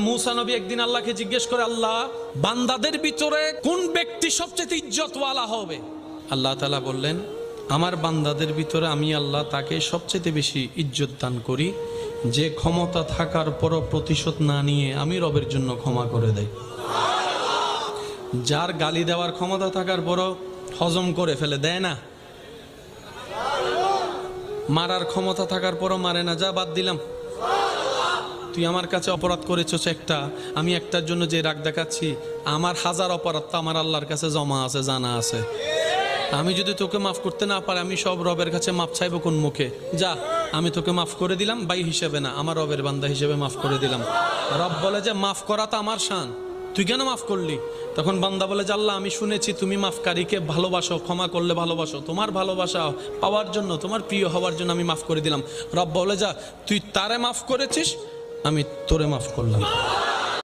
মুসা নবী একদিন আল্লাহকে জিজ্ঞেস করে, আল্লাহ, বান্দাদের ভিতরে কোন ব্যক্তি সবচেয়ে ইজ্জতওয়ালা হবে? আল্লাহ তাআলা বললেন, আমার বান্দাদের ভিতরে আমি আল্লাহ তাকে সবচেয়ে বেশি ইজ্জত দান করি যে ক্ষমতা থাকার পরও প্রতিশোধ না নিয়ে আমি রবের জন্য ক্ষমা করে দেয়। যার গালি দেওয়ার ক্ষমতা থাকার পরও হজম করে ফেলে, দেয় না। মারার ক্ষমতা থাকার পরও মারে না, যা বাদ দিলাম, তুই আমার কাছে অপরাধ করেছিস একটা, আমি একটার জন্য যে রাগ দেখাচ্ছি, আমার হাজার অপরাধ তো আমার আল্লাহর কাছে জমা আছে, জানা আছে। আমি যদি তোকে মাফ করতে না পারি, আমি সব রবের কাছে মাফ চাইবো কোন মুখে? যা, আমি তোকে মাফ করে দিলাম, ভাই হিসেবে না, আমার রবের বান্দা হিসেবে মাফ করে দিলাম। রব বলে যে মাফ করা তো আমার শান, তুই কেন মাফ করলি? তখন বান্দা বলে যে আল্লাহ, আমি শুনেছি তুমি মাফকারীকে ভালোবাসো, ক্ষমা করলে ভালোবাসো, তোমার ভালোবাসা পাওয়ার জন্য, তোমার প্রিয় হওয়ার জন্য আমি মাফ করে দিলাম। রব বলে, যা, তুই তারে মাফ করেছিস, আমি তোরে মাফ করলাম।